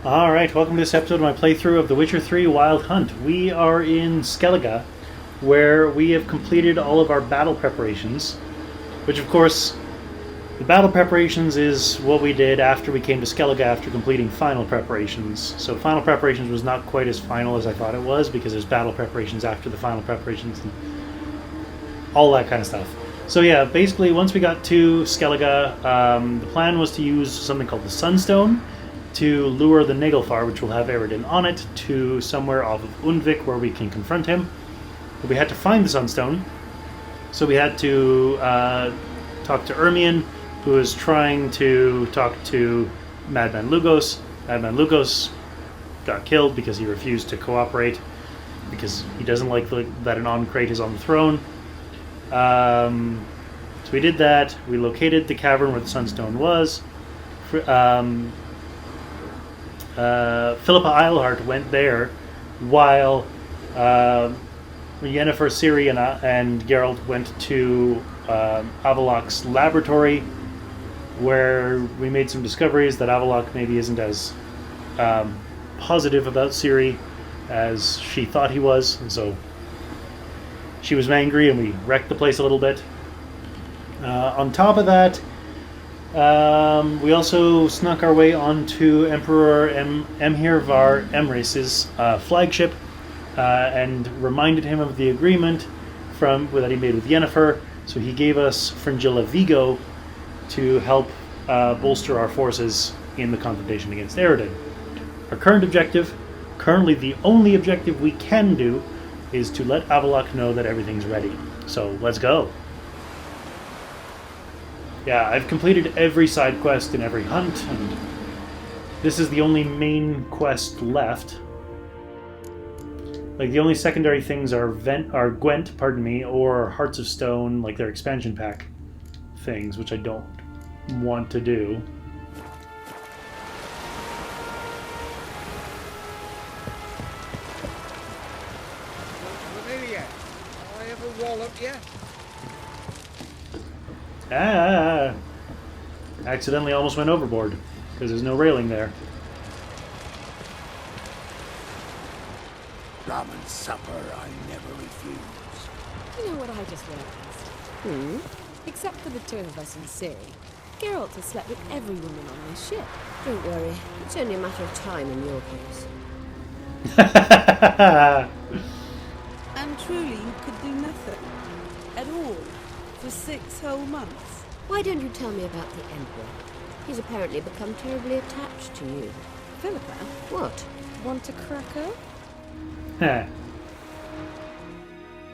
Alright, welcome to this episode of my playthrough of The Witcher 3 Wild Hunt. We are in Skellige, where we have completed all of our battle preparations, which of course, the battle preparations is what we did after we came to Skellige after completing final preparations. So final preparations was not quite as final as I thought it was, because there's battle preparations after the final preparations and all that kind of stuff. So yeah, basically once we got to Skellige, the plan was to use something called the Sunstone to lure the Naglfar, which will have Eredin on it, to somewhere off of Undvik where we can confront him. But we had to find the Sunstone, so we had to talk to Ermion, who is trying to talk to Madman Lugos. Madman Lugos got killed because he refused to cooperate, because he doesn't like that an Oncrate is on the throne. So we did that. We located the cavern where the Sunstone was. Philippa Eilhart went there while Yennefer, Ciri, and Geralt went to Avallac'h's laboratory, where we made some discoveries that Avallac'h maybe isn't as positive about Ciri as she thought he was, and so she was angry and we wrecked the place a little bit. On top of that, we also snuck our way onto Emperor Emhir Emrys's flagship and reminded him of the agreement that he made with Yennefer. So he gave us Fringilla Vigo to help bolster our forces in the confrontation against Eredin. Our current objective, currently the only objective we can do, is to let Avallac'h know that everything's ready. So let's go. Yeah, I've completed every side quest in every hunt, and this is the only main quest left. Like, the only secondary things are Gwent, or Hearts of Stone, like their expansion pack things, which I don't want to do. Familiar. I ever walloped you? Accidentally almost went overboard, because there's no railing there. Rum and supper I never refuse. You know what I just realized? Except for the two of us and Ciri, Geralt has slept with every woman on this ship. Don't worry, it's only a matter of time in your case. And truly you could do nothing at all for 6 whole months. Why don't you tell me about the Emperor? He's apparently become terribly attached to you. Philippa, What? want a cracker?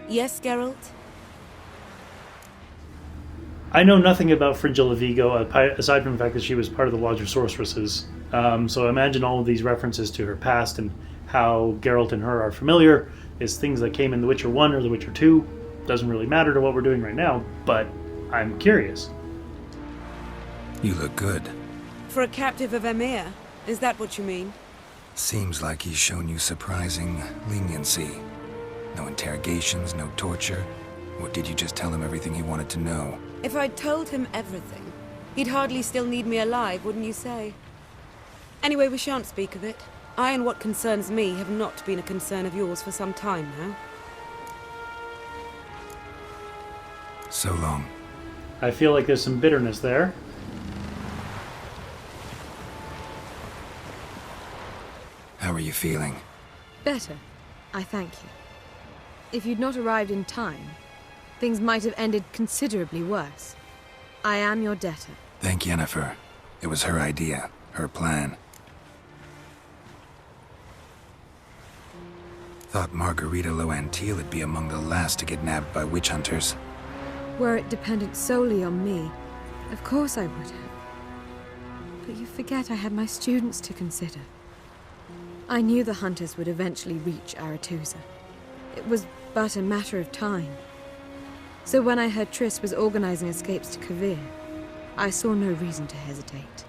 Yes, Geralt? I know nothing about Fringilla Vigo, aside from the fact that she was part of the Lodge of Sorceresses. So I imagine all of these references to her past and how Geralt and her are familiar is things that came in The Witcher 1 or The Witcher 2. Doesn't really matter to what we're doing right now, but I'm curious. You look good. For a captive of Emir, is that what you mean? Seems like he's shown you surprising leniency. No interrogations, no torture. Or did you just tell him everything he wanted to know? If I'd told him everything, he'd hardly still need me alive, wouldn't you say? Anyway, we shan't speak of it. I and what concerns me have not been a concern of yours for some time now. So long. I feel like there's some bitterness there. How are you feeling? Better, I thank you. If you'd not arrived in time, things might have ended considerably worse. I am your debtor. Thank Yennefer. It was her idea, her plan. Thought Margarita Loantil would be among the last to get nabbed by witch hunters. Were it dependent solely on me, of course I would have. But you forget I had my students to consider. I knew the hunters would eventually reach Aretusa. It was but a matter of time. So when I heard Triss was organizing escapes to Kovir, I saw no reason to hesitate.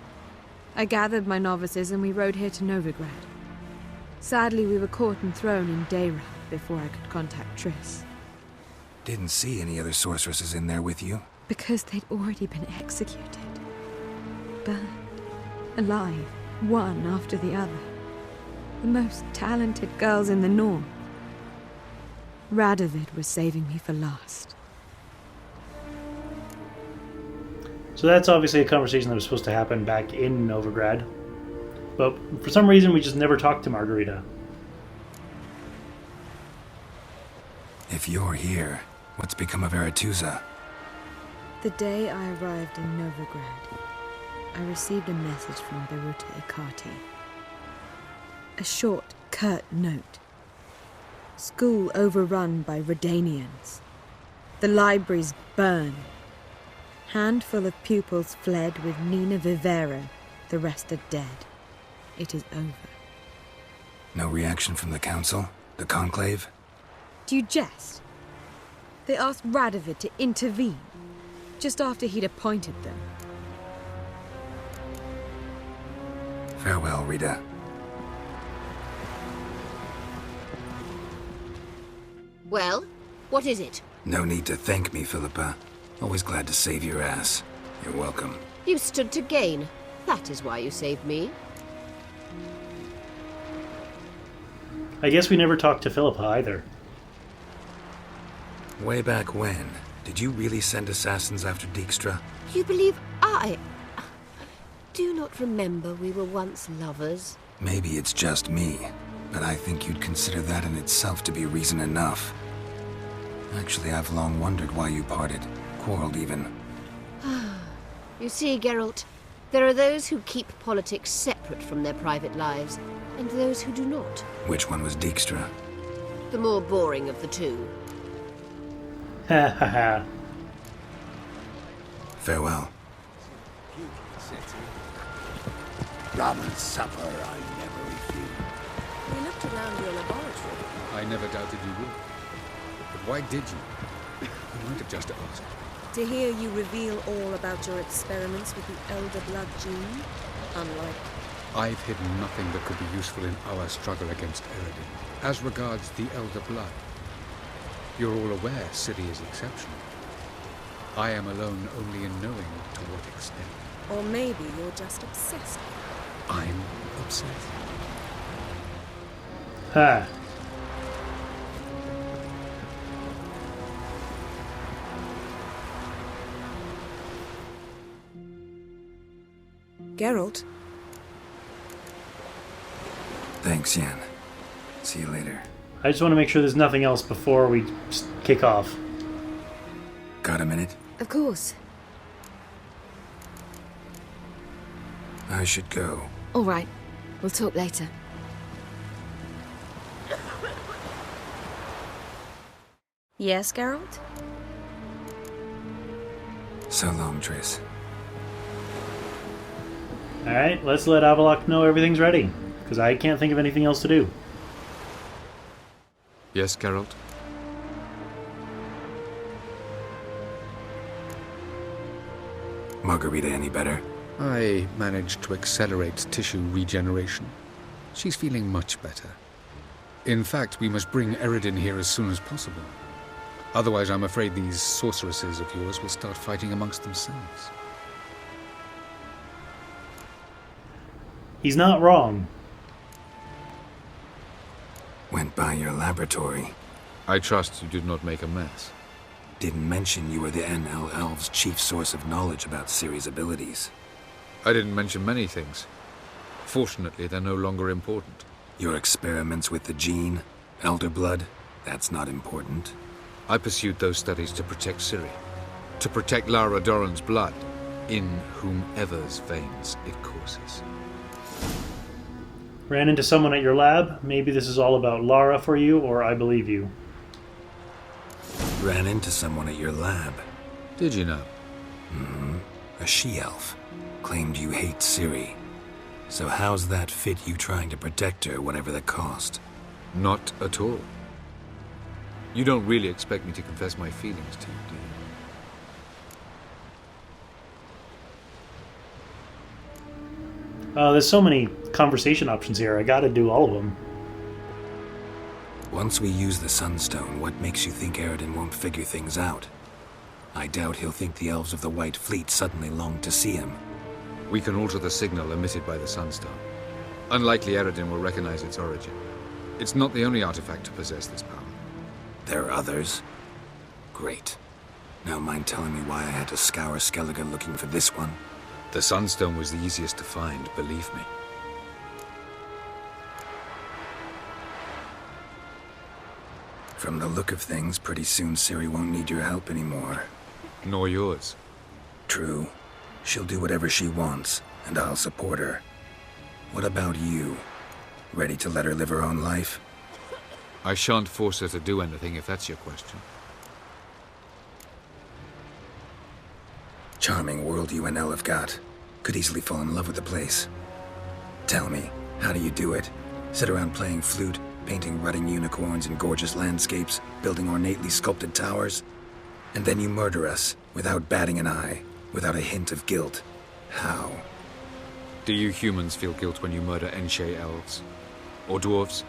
I gathered my novices and we rode here to Novigrad. Sadly, we were caught and thrown in Dayrab before I could contact Triss. Didn't see any other sorceresses in there with you? Because they'd already been executed. Burned. Alive. one after the other. The most talented girls in the North. Radovid was saving me for last. So that's obviously a conversation that was supposed to happen back in Novigrad. But for some reason, we just never talked to Margarita. If you're here, what's become of Aretuza? The day I arrived in Novigrad, I received a message from Beruta Ikati. A short, curt note. School overrun by Redanians. The libraries burned. Handful of pupils fled with Nina Vivero. The rest are dead. It is over. No reaction from the council? The conclave? Do you jest? They asked Radovid to intervene, just after he'd appointed them. Farewell, Rita. Well, what is it? No need to thank me, Philippa. Always glad to save your ass. You're welcome. You stood to gain. That is why you saved me. I guess we never talked to Philippa either. Way back when, did you really send assassins after Dijkstra? You believe I... Do not remember we were once lovers? Maybe it's just me, but I think you'd consider that in itself to be reason enough. Actually, I've long wondered why you parted. Quarreled even. You see, Geralt, there are those who keep politics separate from their private lives, and those who do not. Which one was Dijkstra? The more boring of the two. Ha ha ha. Farewell. Rum and supper I never refuse. We looked around your laboratory. I never doubted you would. But why did you? You might have just asked. To hear you reveal all about your experiments with the Elder Blood gene, unlike... I've hidden nothing that could be useful in our struggle against Eredin. As regards the Elder Blood, you're all aware Ciri is exceptional. I am alone only in knowing to what extent. Or maybe you're just obsessed. I'm obsessed. Ha. Geralt? Thanks, Yen. See you later. I just want to make sure there's nothing else before we kick off. Got a minute? Of course. I should go. All right. We'll talk later. Yes, Geralt? So long, Triss. Alright, let's let Avallac'h know everything's ready, because I can't think of anything else to do. Yes, Geralt? Margarita any better? I managed to accelerate tissue regeneration. She's feeling much better. In fact, we must bring Eredin here as soon as possible. Otherwise, I'm afraid these sorceresses of yours will start fighting amongst themselves. He's not wrong. Went by your laboratory. I trust you did not make a mess. Didn't mention you were the NL Elves' chief source of knowledge about Ciri's abilities. I didn't mention many things. Fortunately, they're no longer important. Your experiments with the gene, Elder Blood, that's not important. I pursued those studies to protect Ciri. To protect Lara Doran's blood, in whomever's veins it courses. Ran into someone at your lab. Maybe this is all about Lara for you, or I believe you. Ran into someone at your lab. Did you know? A she-elf. Claimed you hate Ciri. So how's that fit you trying to protect her, whatever the cost? Not at all. You don't really expect me to confess my feelings to you, do you? There's so many conversation options here. I gotta do all of them. Once we use the Sunstone, what makes you think Eredin won't figure things out? I doubt he'll think the Elves of the White Fleet suddenly long to see him. We can alter the signal emitted by the Sunstone. Unlikely Eredin will recognize its origin. It's not the only artifact to possess this power. There are others? Great. Now mind telling me why I had to scour Skellige looking for this one? The Sunstone was the easiest to find, believe me. From the look of things, pretty soon Ciri won't need your help anymore. Nor yours. True. She'll do whatever she wants, and I'll support her. What about you? Ready to let her live her own life? I shan't force her to do anything if that's your question. Charming world you and Elle have got. Could easily fall in love with the place. Tell me, how do you do it? Sit around playing flute, painting rutting unicorns in gorgeous landscapes, building ornately sculpted towers? And then you murder us, without batting an eye, without a hint of guilt. How? Do you humans feel guilt when you murder Enshe elves? Or dwarves?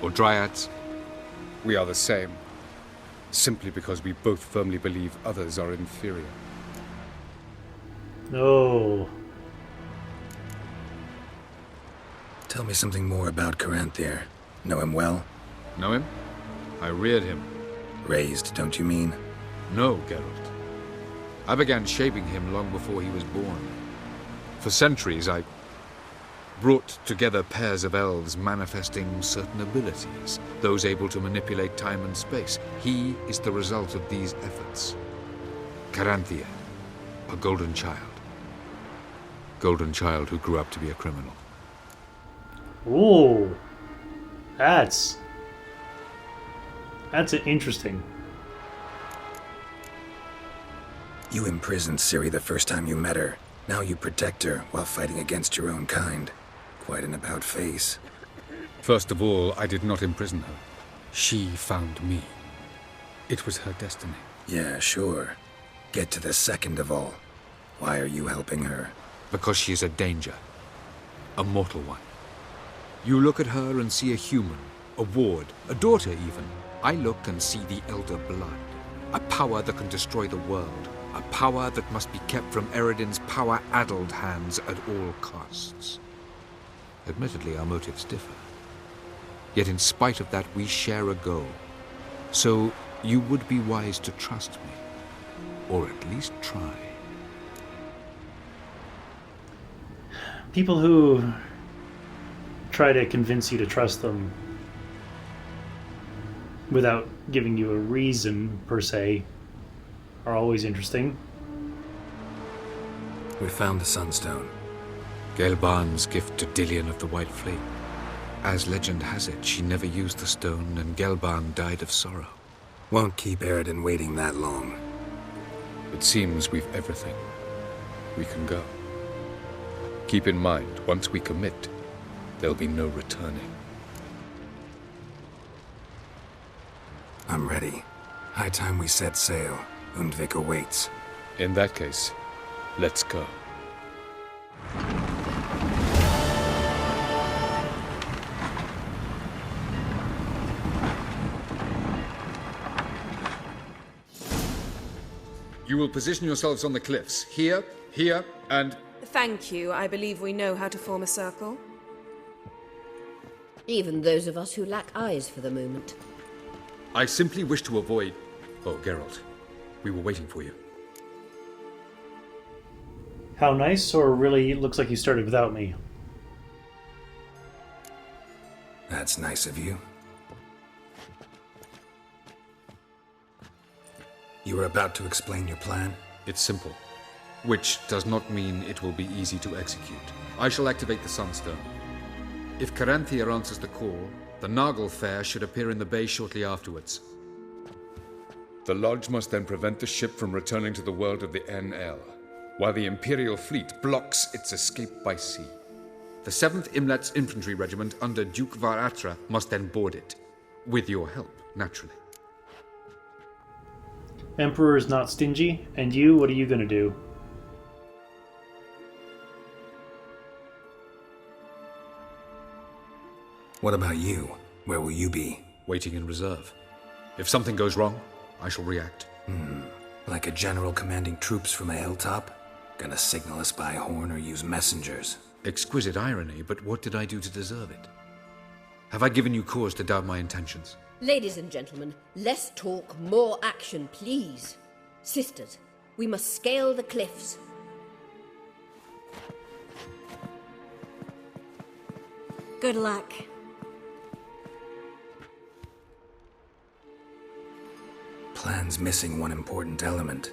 Or dryads? We are the same. Simply because we both firmly believe others are inferior. Oh. Tell me something more about Caranthir. Know him well? Know him? I reared him. Raised, don't you mean? No, Geralt. I began shaping him long before he was born. For centuries, I brought together pairs of elves manifesting certain abilities, those able to manipulate time and space. He is the result of these efforts. Caranthir, a golden child. Golden child who grew up to be a criminal. Ooh. That's interesting. You imprisoned Ciri the first time you met her. Now you protect her while fighting against your own kind. Quite an about-face. First of all, I did not imprison her. She found me. It was her destiny. Yeah, sure. Get to the second of all. Why are you helping her? Because she is a danger. A mortal one. You look at her and see a human, a ward, a daughter even. I look and see the Elder Blood. A power that can destroy the world. A power that must be kept from Eredin's power-addled hands at all costs. Admittedly, our motives differ. Yet in spite of that, we share a goal. So you would be wise to trust me. Or at least try. People who try to convince you to trust them without giving you a reason, per se, are always interesting. We found the Sunstone. Gelban's gift to Dillion of the White Flame. As legend has it, she never used the stone, and Gelban died of sorrow. Won't keep Eredin waiting that long. It seems we've everything. We can go. Keep in mind, once we commit, there'll be no returning. I'm ready. High time we set sail. Undvik awaits. In that case, let's go. You will position yourselves on the cliffs. Here, here, and... Thank you. I believe we know how to form a circle. Even those of us who lack eyes for the moment. I simply wish to avoid... Oh, Geralt. We were waiting for you. How nice, or really looks like you started without me? That's nice of you. You were about to explain your plan? It's simple. Which does not mean it will be easy to execute. I shall activate the Sunstone. If Caranthir answers the call, the Nagel Fair should appear in the bay shortly afterwards. The Lodge must then prevent the ship from returning to the world of the NL, while the Imperial fleet blocks its escape by sea. The 7th Imlet's Infantry Regiment under Duke Varatra must then board it. With your help, naturally. Emperor is not stingy, and you, what are you gonna do? What about you? Where will you be? Waiting in reserve. If something goes wrong, I shall react. Like a general commanding troops from a hilltop? Gonna signal us by horn or use messengers? Exquisite irony, but what did I do to deserve it? Have I given you cause to doubt my intentions? Ladies and gentlemen, less talk, more action, please. Sisters, we must scale the cliffs. Good luck. Plan's missing one important element.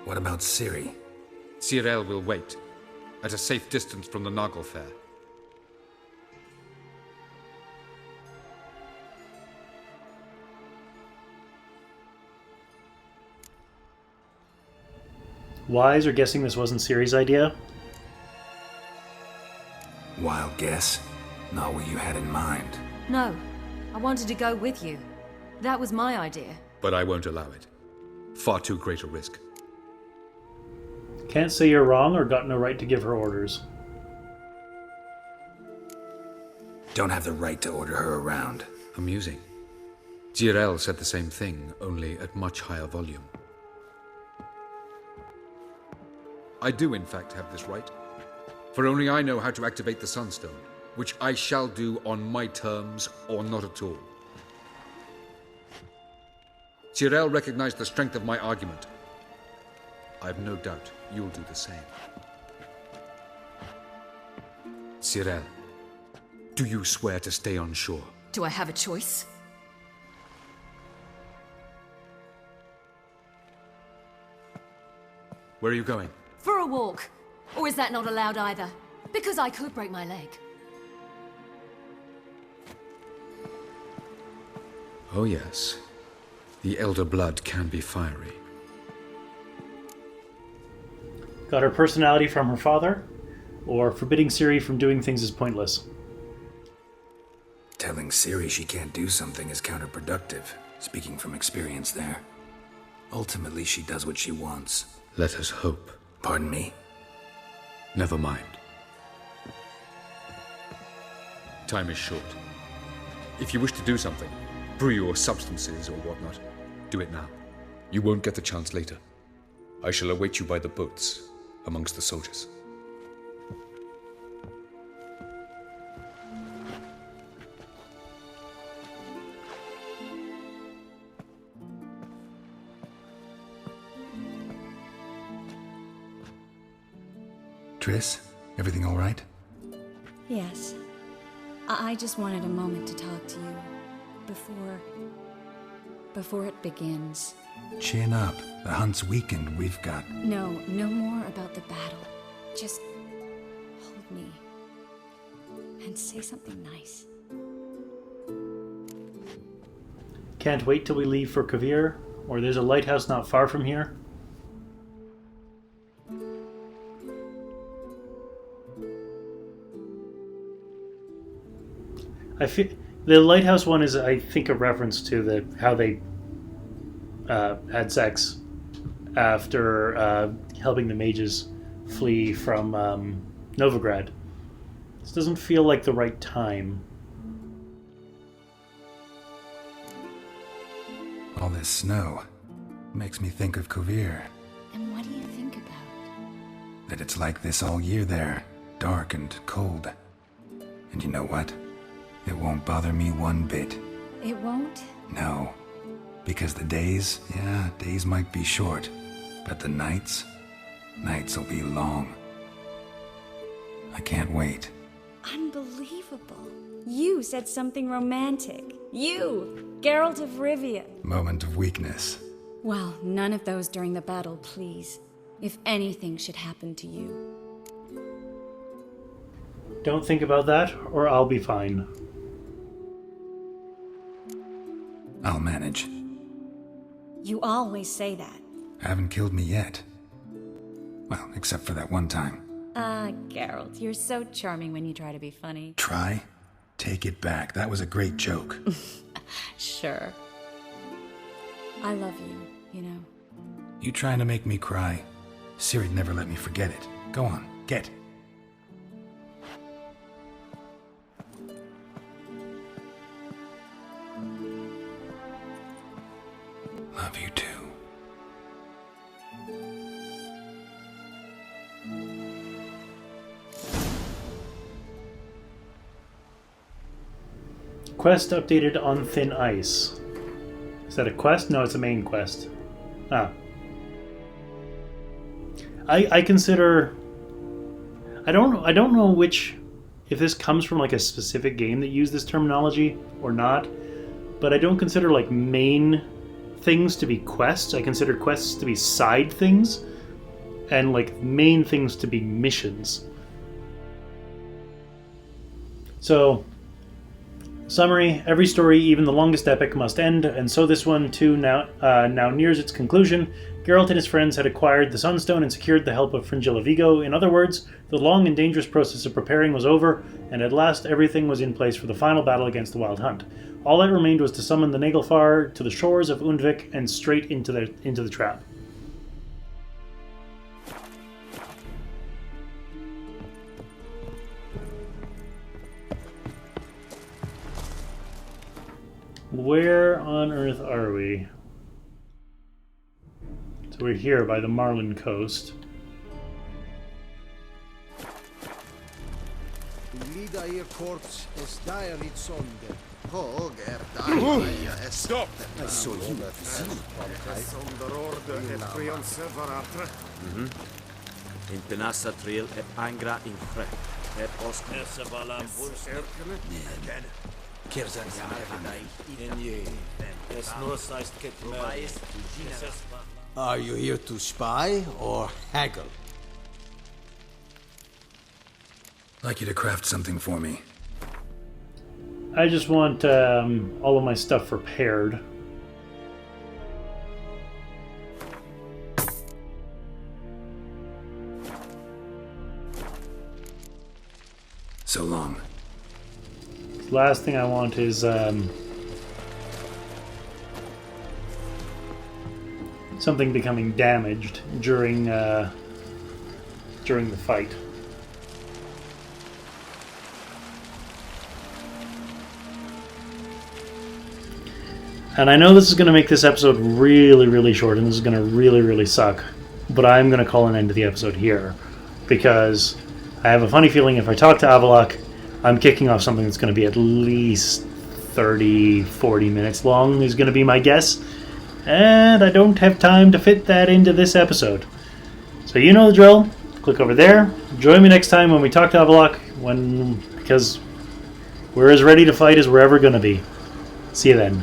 What about Ciri? Cyril will wait, at a safe distance from the Noggle Fair. Wise or guessing this wasn't Ciri's idea? Wild guess. Not what you had in mind. No, I wanted to go with you. That was my idea. But I won't allow it. Far too great a risk. Can't say you're wrong or got no right to give her orders. Don't have the right to order her around. Amusing. Cyril said the same thing, only at much higher volume. I do, in fact, have this right. For only I know how to activate the Sunstone, which I shall do on my terms or not at all. Cyril recognized the strength of my argument. I've no doubt you'll do the same. Cyril, do you swear to stay on shore? Do I have a choice? Where are you going? For a walk. Or is that not allowed either? Because I could break my leg. Oh yes. The elder blood can be fiery. Got her personality from her father? Or forbidding Ciri from doing things is pointless? Telling Ciri she can't do something is counterproductive, speaking from experience there. Ultimately, she does what she wants. Let us hope. Pardon me? Never mind. Time is short. If you wish to do something, brew your substances or whatnot, do it now. You won't get the chance later. I shall await you by the boats, amongst the soldiers. Triss, everything all right? Yes. I just wanted a moment to talk to you. Before it begins. Chin up. The hunt's weakened. We've got... No more about the battle. Just hold me. And say something nice. Can't wait till we leave for Kavir, or there's a lighthouse not far from here. I feel the lighthouse one is, I think, a reference to how they had sex after helping the mages flee from Novigrad. This doesn't feel like the right time. All this snow makes me think of Kovir. And what do you think about? That it's like this all year there. Dark and cold. And you know what? It won't bother me one bit. It won't? No. Because the days might be short. But the nights will be long. I can't wait. Unbelievable. You said something romantic. You, Geralt of Rivia. Moment of weakness. Well, none of those during the battle, please. If anything should happen to you. Don't think about that, or I'll be fine. I'll manage. You always say that. Haven't killed me yet. Well, except for that one time. Geralt, you're so charming when you try to be funny. Try? Take it back. That was a great joke. Sure. I love you, you know. You trying to make me cry? Ciri'd never let me forget it. Go on, get. Love you too. Quest updated on thin ice. Is that a quest? No, it's a main quest. Ah. I consider... I don't know which... if this comes from like a specific game that used this terminology or not, but I don't consider like main things to be quests. I consider quests to be side things, and like main things to be missions. So, summary: every story, even the longest epic, must end, and so this one too now nears its conclusion. Geralt and his friends had acquired the Sunstone and secured the help of Fringilla Vigo. In other words, the long and dangerous process of preparing was over, and at last everything was in place for the final battle against the Wild Hunt. All that remained was to summon the Naglfar to the shores of Undvik and straight into the trap. Where on earth are we? So we're here by the Marlin coast. Stop! In Penassa Trail et Angra in Fret. Et Oscar. Are you here to spy or haggle? I'd like you to craft something for me. I just want all of my stuff repaired. So long. Last thing I want is something becoming damaged during the fight. And I know this is going to make this episode really, really short, and this is going to really, really suck. But I'm going to call an end to the episode here, because I have a funny feeling if I talk to Avallac'h, I'm kicking off something that's going to be at least 30, 40 minutes long, is going to be my guess. And I don't have time to fit that into this episode. So you know the drill. Click over there. Join me next time when we talk to Avallac'h, because we're as ready to fight as we're ever going to be. See you then.